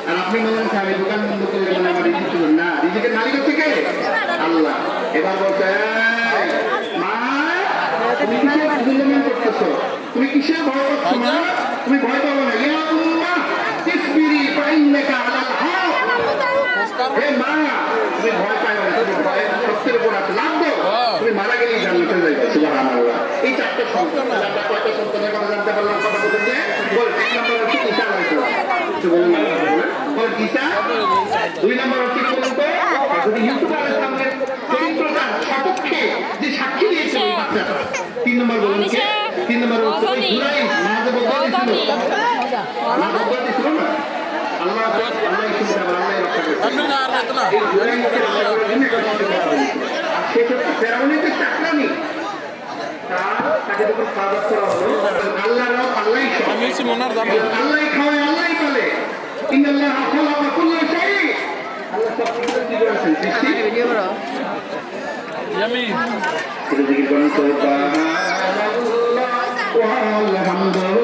আর আপনি মনে হচ্ছে আমি দোকান বন্ধ করে দেবেন, আমার রিজিক করবেন না। রিজিকের মালিক হচ্ছে কে? আল্লাহ। এবার বলতে মা তুমি কিসের দুর্লভন করতেছো? তুমি কিসের ভয় করছো মা? তুমি ভয় পাবো না। ইয়া উম্মাহ ইসবিরি ফাইন্নাকা আলাল হক। হে মা তুমি ভয় পাও না, তুমি ভয় সত্যের উপর আছো, লাভ দাও, তুমি মারা গেলেই জান্নাতে যাবে। সুবহানাল্লাহ। এই চারটে সন্তান, আমরা কয়টা সন্তানের কথা জানতে পারলাম? কথা বলতে যে বল, এক নম্বর হচ্ছে ঈসা আলাইহিস সালাম। কিছু বলেন না, বল ঈসা। দুই নম্বর হচ্ছে কি বলুন তো? যদি ইউসুফ আলাইহিস সালামের চরিত্রটার সপক্ষে যে সাক্ষী দিয়েছিল ওই বাচ্চাটা। তিন নম্বর বলুন কে? তিন নম্বর হচ্ছে ওই জুরাইজ, মাঝে বদল দিছিল, মাঝে বদল দিছিল না। আল্লাহ আল্লাহ শুনতে আবার আল্লাহ রক্ষা করতে। এই জুরাইজকে আল্লাহ জন্য কথা বলা হয়েছে। আর সেক্ষেত্রে ফেরাউনের যে চাকরানি, তাকে যখন সাবাত করা হলো, আল্লাহর আল্লাহই আল্লাহই খাওয়ায়, আল্লাহই বলে ইন্নাল্লাহা খালাকা কুল্লা শাই। আল্লাহ সব কিছু কি করেছেন? সৃষ্টি ভিডিও করো। জিকির করুন সুবহানাল্লাহ ওয়া আলহামদুলিল্লাহ।